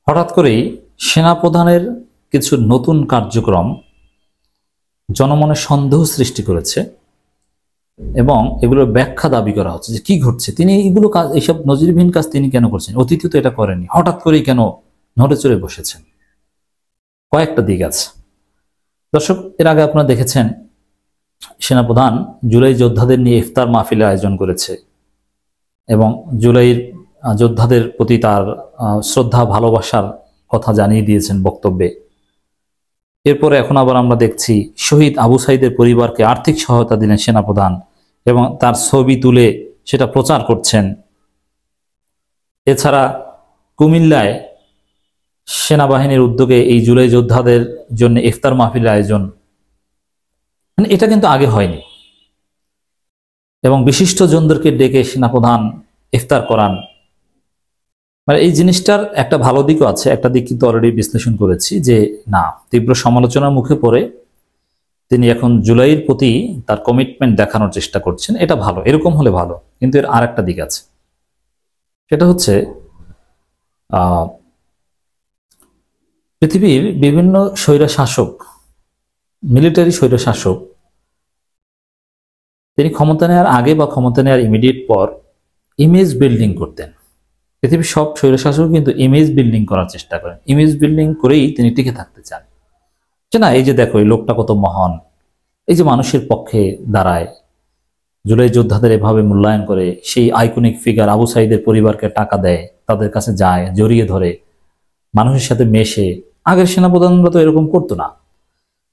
হঠাৎ করেই সেনাপ্রধানের কিছু নতুন কার্যক্রম জনমনে সন্দেহ সৃষ্টি করেছে এবং এগুলোর ব্যাখ্যা দাবি করা হচ্ছে যে কি ঘটছে, তিনি এগুলো কাজ, এইসব নজিরবিহীন কাজ তিনি কেন করছেন, অতীতে তো এটা করেনি, হঠাৎ করেই কেন নড়ে চড়ে বসেছেন। কয়েকটা দিক আছে দর্শক। এর আগে আপনারা দেখেছেন সেনাপ্রধান জুলাই যোদ্ধাদের নিয়ে ইফতার মাহফিলের আয়োজন করেছে এবং জুলাইয়ের যোদ্ধাদের প্রতি তার শ্রদ্ধা ভালোবাসার কথা জানিয়ে দিয়েছেন বক্তব্যে। এরপরে এখন আবার আমরা দেখছি শহীদ আবু সাইদের পরিবারকে আর্থিক সহায়তা দিলেন সেনাপ্রধান এবং তার ছবি তুলে সেটা প্রচার করছেন। এছাড়া কুমিল্লায় সেনাবাহিনীর উদ্যোগে এই জুলাই যোদ্ধাদের জন্য ইফতার মাহফিলের আয়োজন, মানে এটা কিন্তু আগে হয়নি। এবং বিশিষ্ট জনদেরকে ডেকে সেনাপ্রধান ইফতার করান, মানে এই জিনিসটার একটা ভালো দিকও আছে, একটা দিক কিন্তু অলরেডি বিশ্লেষণ করেছি যে না, তীব্র সমালোচনার মুখে পড়ে তিনি এখন জুলাইয়ের প্রতি তার কমিটমেন্ট দেখানোর চেষ্টা করছেন। এটা ভালো, এরকম হলে ভালো। কিন্তু এর আর একটা দিক আছে, সেটা হচ্ছে পৃথিবীর বিভিন্ন স্বৈরশাসক, মিলিটারি স্বৈরশাসক, তিনি ক্ষমতা নেওয়ার আগে বা ক্ষমতা নেওয়ার ইমিডিয়েট পর ইমেজ বিল্ডিং করতেন। পৃথিবীর সব স্বৈরশাসক কিন্তু ইমেজ বিল্ডিং করার চেষ্টা করেন, ইমেজ বিল্ডিং করেই তিনি টিকে থাকতে চান যে না, এই যে দেখো এই লোকটা কত মহান, এই যে মানুষের পক্ষে দাঁড়ায়, জুলাই যোদ্ধাদের এভাবে মূল্যায়ন করে, সেই আইকনিক ফিগার আবু সাইদের পরিবারকে টাকা দেয়, তাদের কাছে যায়, জড়িয়ে ধরে, মানুষের সাথে মেশে। আগের সেনাপ্রধানরা তো এরকম করতো না,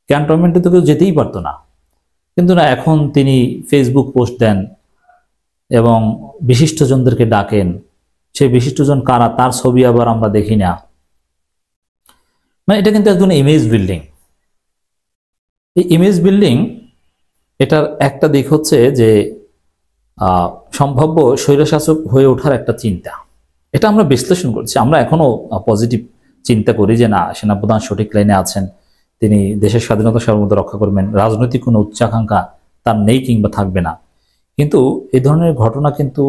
ক্যান্টনমেন্টে তো কেউ যেতেই পারতো না। কিন্তু না, এখন তিনি ফেসবুক পোস্ট দেন এবং বিশিষ্টজনদেরকে ডাকেন। সেই বিশিষ্টজন কারা, তার ছবি আবার আমরা দেখি না। মানে এটা কিন্তু একজন ইমেজ বিল্ডিং। এই ইমেজ বিল্ডিং, এটার একটা দিক হচ্ছে যে সম্ভাব্য স্বৈরশাসক হয়ে ওঠার একটা চিন্তা, এটা আমরা বিশ্লেষণ করছি। আমরা এখনো পজিটিভ চিন্তা করি যে না, সেনাপ্রধান সঠিক লাইনে আছেন, তিনি দেশের স্বাধীনতা সার্বভৌমত্ব রক্ষা করবেন, রাজনৈতিক কোনো উচ্চাকাঙ্ক্ষা তার নেই কিংবা থাকবে না। কিন্তু এই ধরনের ঘটনা কিন্তু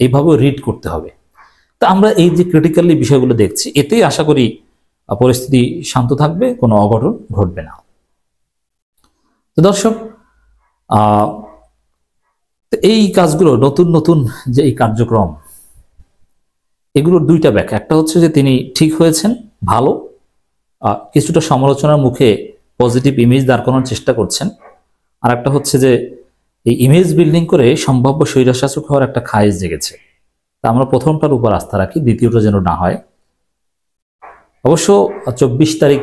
এইভাবে রিড করতে হবে। তা আমরা এই যে ক্রিটিক্যালি বিষয়গুলো দেখছি, এতেই আশা করি পরিস্থিতি শান্ত থাকবে, কোনো অঘটন ঘটবে না। তো দর্শক, এই কাজগুলো নতুন নতুন যে এই কার্যক্রম, এগুলোর দুইটা ব্যাখ্যা। একটা হচ্ছে যে তিনি ঠিক হয়েছেন, ভালো, কিছুটা সমালোচনার মুখে পজিটিভ ইমেজ দাঁড় করানোর চেষ্টা করছেন। আর একটা হচ্ছে যে এই ইমেজ বিল্ডিং করে সম্ভাব্য স্বৈরশাসক হওয়ার একটা খায়েশ জেগেছে। তা আমরা প্রথমটার উপর আস্থা রাখি, দ্বিতীয়টা যেন না হয়। অবশ্য 24 তারিখ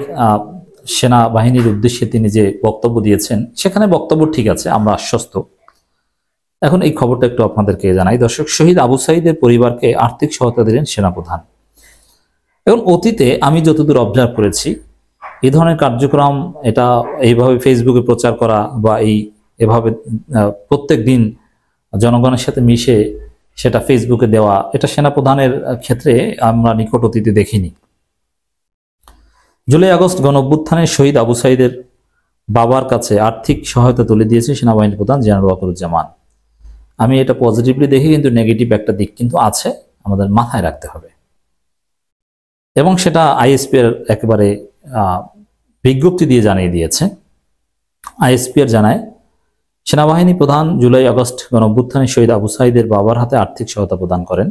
সেনাবাহিনীর উদ্দেশ্যে তিনি যে বক্তব্য দিয়েছেন, সেখানে বক্তব্য ঠিক আছে, আমরা আশ্বস্ত। এখন এই খবরটা একটু আপনাদেরকে জানাই দর্শক। শহীদ আবু সাইদের পরিবারকে আর্থিক সহায়তা দিলেন সেনাপ্রধান। এখন অতীতে আমি যতদূর অবজার্ভ করেছি, এই ধরনের কার্যক্রম, এটা এইভাবে ফেসবুকে প্রচার করা বা এভাবে প্রত্যেক দিন জনগণের সাথে মিশে সেটা ফেসবুকে দেওয়া, এটা সেনাপ্রধানের ক্ষেত্রে আমরা নিকট অতীতে দেখিনি। জুলাই আগস্ট গণঅভ্যুত্থানে শহীদ আবু সাইদের বাবার কাছে আর্থিক সহায়তা তুলে দিয়েছে সেনাবাহিনী প্রধান জেনারেল ওয়াকারুজ্জামান। আমি এটা পজিটিভলি দেখি, কিন্তু নেগেটিভ একটা দিক কিন্তু আছে, আমাদের মাথায় রাখতে হবে। এবং সেটা আইএসপিআর একেবারে বিজ্ঞপ্তি দিয়ে জানিয়ে দিয়েছে। আইএসপিআর জানায়, সেনাবাহিনী প্রধান জুলাই আগস্ট গণঅভ্যুত্থানে শহীদ আবু সাইদের বাবার হাতে আর্থিক সহায়তা প্রদান করেন।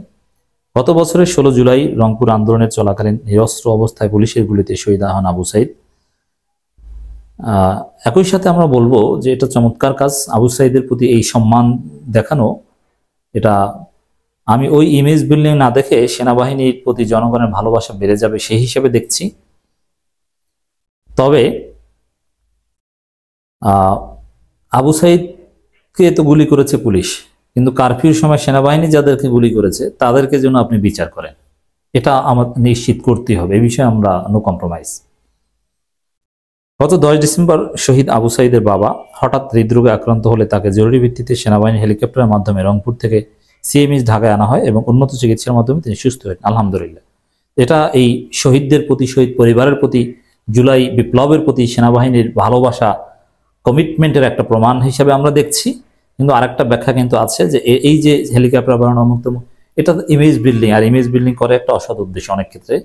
গত বছরের 16 জুলাই রংপুর আন্দোলনের চলাকালীন নিরস্ত্র অবস্থায় পুলিশের গুলিতে শহীদ হন আবু সাইদ। একই সাথে আমরা বলবো যে এটা চমৎকার কাজ, আবু সাইদের প্রতি এই সম্মান দেখানো। এটা আমি ওই ইমেজ বিল্ডিং না দেখে সেনাবাহিনীর প্রতি জনগণের ভালোবাসা বেড়ে যাবে সেই হিসেবে দেখছি। তবে আবু সাইদকে তো গুলি করেছে পুলিশ, কিন্তু কারফিউর সময় সেনাবাহিনী যাদেরকে গুলি করেছে তাদেরকে যেন আপনি বিচার করেন, এটা আমার নিশ্চিত করতেই হবে। এই বিষয়ে আমরা নো কম্প্রোমাইজ। গত 10 ডিসেম্বর শহীদ আবু সাইদের বাবা হঠাৎ হৃদরোগে আক্রান্ত হলে তাকে জরুরি ভিত্তিতে সেনাবাহিনী হেলিকপ্টারের মাধ্যমে রংপুর থেকে সিএমএইচ ঢাকায় আনা হয় এবং উন্নত চিকিৎসার মাধ্যমে তিনি সুস্থ হন, আলহামদুলিল্লাহ। এটা এই শহীদদের প্রতি, শহীদ পরিবারের প্রতি, জুলাই বিপ্লবের প্রতি সেনাবাহিনীর ভালোবাসা, কমিটমেন্টের একটা প্রমাণ হিসেবে আমরা দেখছি। কিন্তু আরেকটা ব্যাখ্যা কিন্তু আছে যে এই যে হেলিকপ্টার বানানো মুক্ত, এটা ইমেজ বিল্ডিং, আর ইমেজ বিল্ডিং করে একটা অসৎ উদ্দেশ্য অনেক ক্ষেত্রে।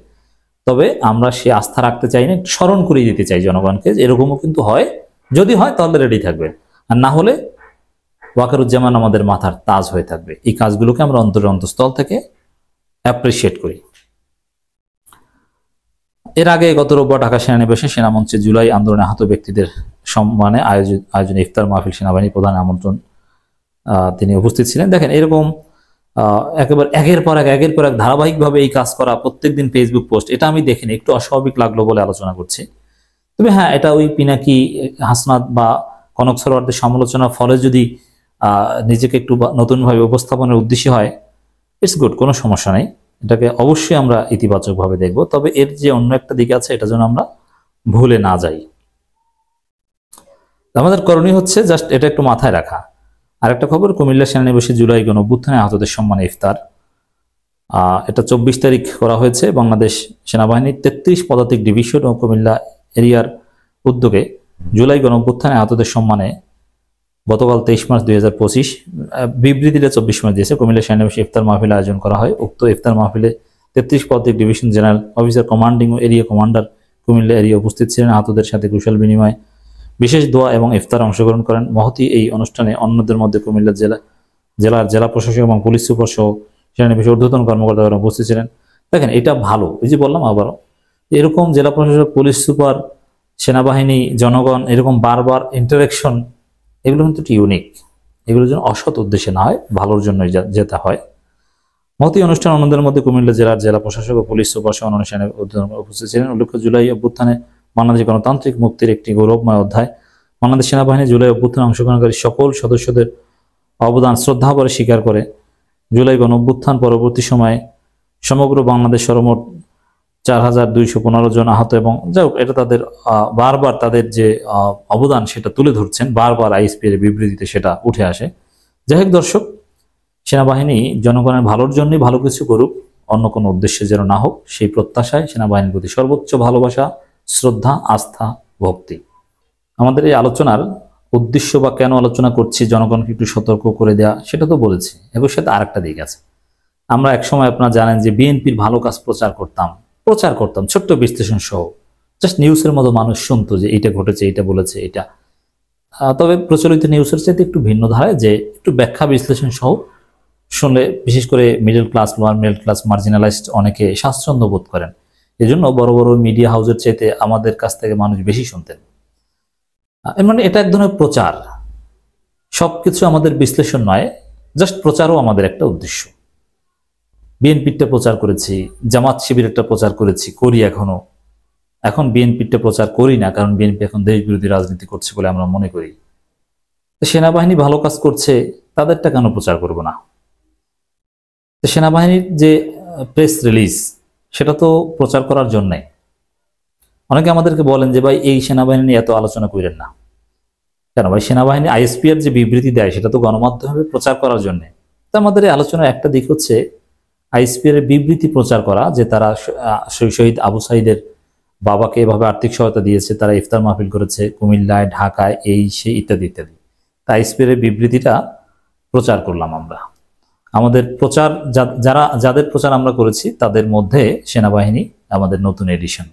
তবে আমরা সে আস্থা রাখতে চাই না, একটু স্মরণ করিয়ে দিতে চাই জনগণকে যে এরকমও কিন্তু হয়, যদি হয় তাহলে রেডি থাকবে, আর না হলে ওয়াকারুজ্জামান আমাদের মাথার তাজ হয়ে থাকবে। এই কাজগুলোকে আমরা অন্তঃস্থল থেকে অ্যাপ্রিসিয়েট করি। এর আগে গত রোববার ঢাকা সেনানিবাসে সেনামঞ্চে জুলাই আন্দোলনে আহত ব্যক্তিদের সম্মানে আয়োজনে ইফতার মাহফিল সেনাবাহিনী প্রধান আমন্ত্রণ তিনি উপস্থিত ছিলেন। দেখেন এরকম একেবারে একের পর এক ধারাবাহিকভাবে এই কাজ করা, প্রত্যেকদিন ফেসবুক পোস্ট, এটা আমি দেখিনি, একটু অস্বাভাবিক লাগলো বলে আলোচনা করছি। তবে হ্যাঁ, এটা ওই পিনাকি হাসনাত বা কনক সরোয়ারদের সমালোচনার ফলে যদি নিজেকে একটু নতুনভাবে উপস্থাপনের উদ্দেশ্যে হয়, ইটস গুড, কোনো সমস্যা নেই, এটাকে অবশ্যই আমরা ইতিবাচকভাবে দেখব। তবে এর যে অন্য একটা দিক আছে, এটা যেন আমরা ভুলে না যাই। আমাদের করণীয় হচ্ছে জাস্ট এটা একটু মাথায় রাখা। আরেকটা খবর, কুমিল্লা সেনানিবাসে জুলাই গণঅভ্যুত্থানে আহতদের সম্মানে ইফতার, এটা 24 তারিখ করা হয়েছে। বাংলাদেশ সেনাবাহিনীর 33 পদাতিক ডিভিশন ও কুমিল্লা এরিয়ার উদ্যোগে জুলাই গণঅভ্যুত্থানে আহতদের সম্মানে গতকাল 23 মার্চ 2025 বিবৃতিটা 24 মার্চ দিয়েছে। কুমিল্লা সেনানিবাসে ইফতার মাহফিল আয়োজন করা হয়। উক্ত ইফতার মাহফিলে 33 পদাতিক ডিভিশন জেনারেল অফিসার কমান্ডিং ও এরিয়া কমান্ডার কুমিল্লা এরিয়া উপস্থিত ছিলেন। আহতদের সাথে কুশল বিনিময়, বিশেষ দোয়া এবং ইফতার অংশগ্রহণ করেন। মহতী এই অনুষ্ঠানে অন্যদের মধ্যে কুমিল্লা জেলার জেলা প্রশাসক এবং পুলিশ সুপার সহ সেনানিবাসের ঊর্ধ্বতন কর্মকর্তারা উপস্থিত ছিলেন। দেখেন এটা ভালো, এই যে বললাম আবারও, এরকম জেলা প্রশাসক, পুলিশ সুপার, সেনাবাহিনী, জনগণ, এরকম বারবার ইন্টারাকশন, এগুলো কিন্তু ইউনিক। এগুলোর জন্য অসৎ উদ্দেশ্যে না হয়, ভালোর জন্যই যেতে হয়। মহতী অনুষ্ঠান অন্যদের মধ্যে কুমিল্লা জেলার জেলা প্রশাসক ও পুলিশ সুপার সহ অন্যান্য সেনা উপস্থিত ছিলেন। উল্লেখ্য, জুলাই অভ্যুত্থানে বাংলাদেশ গণতান্ত্রিক মুক্তির একটি গৌরবময় অধ্যায়। বাংলাদেশ সেনাবাহিনী জুলাই অভ্যুত্থানে অংশগ্রহণকারী সকল সদস্যদের অবদান শ্রদ্ধাভরে স্বীকার করে জুলাই গণঅভ্যুত্থান পরবর্তী সময়ে সমগ্র বাংলাদেশ সর্বমোট 4215 জন আহত, এবং যাই হোক, এটা তাদের বারবার তাদের যে অবদান সেটা তুলে ধরছেন, বারবার আইএসপি এর বিবৃতিতে সেটা উঠে আসে। যাই হোক দর্শক, সেনাবাহিনী জনগণের ভালোর জন্যই ভালো কিছু করুক, অন্য কোনো উদ্দেশ্যে যেন না হোক, সেই প্রত্যাশায় সেনাবাহিনীর প্রতি সর্বোচ্চ ভালোবাসা, শ্রদ্ধা, আস্থা, ভক্তি। আমাদের এই আলোচনার উদ্দেশ্য বা কেন আলোচনা করছি, জনগণকে একটু সতর্ক করে দেওয়া, সেটা তো বলেছি। এর সাথে আরেকটা দিক আছে। আমরা একসময় আপনারা জানেন যে বিএনপির ভালো কাজ প্রচার করতাম, ছোট্ট বিশ্লেষণ সহ, জাস্ট নিউজের মতো মানুষ শুনতো যে এইটা ঘটেছে, এইটা বলেছে, এটা। তবে প্রচলিত নিউজের চাইতে একটু ভিন্ন ধারায়, যে একটু ব্যাখ্যা বিশ্লেষণ সহ শুনলে বিশেষ করে middle class, lower middle class, marginalised অনেকে স্বাচ্ছন্দ্য বোধ করেন। এজন্য বড় বড় মিডিয়া হাউসের চাইতে আমাদের কাছ থেকে মানুষ বেশি শুনতেন। মানে এটা এক ধরনের প্রচার, সবকিছু আমাদের বিশ্লেষণ নয়, জাস্ট প্রচারও আমাদের একটা উদ্দেশ্য। বিএনপিটা প্রচার করেছি, জামাত শিবিরেরটা প্রচার করেছি, করি এখনো। এখন বিএনপিটা প্রচার করি না, কারণ বিএনপি এখন দেশ বিরোধী রাজনীতি করছে বলে আমরা মনে করি। সেনাবাহিনী ভালো কাজ করছে, তাদেরটা কেন প্রচার করব না? সেনাবাহিনীর যে প্রেস রিলিজ, সেটা তো প্রচার করার জন্যে। অনেকে আমাদেরকে বলেন যে ভাই এই সেনাবাহিনী নিয়ে এত আলোচনা করেন না কেন? ভাই সেনাবাহিনী আইএসপি এর যে বিবৃতি দেয়, সেটা তো গণমাধ্যমে প্রচার করার জন্য। তো আমাদের এই আলোচনার একটা দিক হচ্ছে আইএসপি এর বিবৃতি প্রচার করা, যে তারা শহীদ আবু সাইদের বাবাকে এভাবে আর্থিক সহায়তা দিয়েছে, তারা ইফতার মাহফিল করেছে কুমিল্লায়, ঢাকায়, এই সেই ইত্যাদি ইত্যাদি। আইএসপি এর বিবৃতিটা প্রচার করলাম আমরা। আমাদের প্রচার যাদের প্রচার আমরা করেছি, তাদের মধ্যে সেনাবাহিনী আমাদের নতুন এডিশন।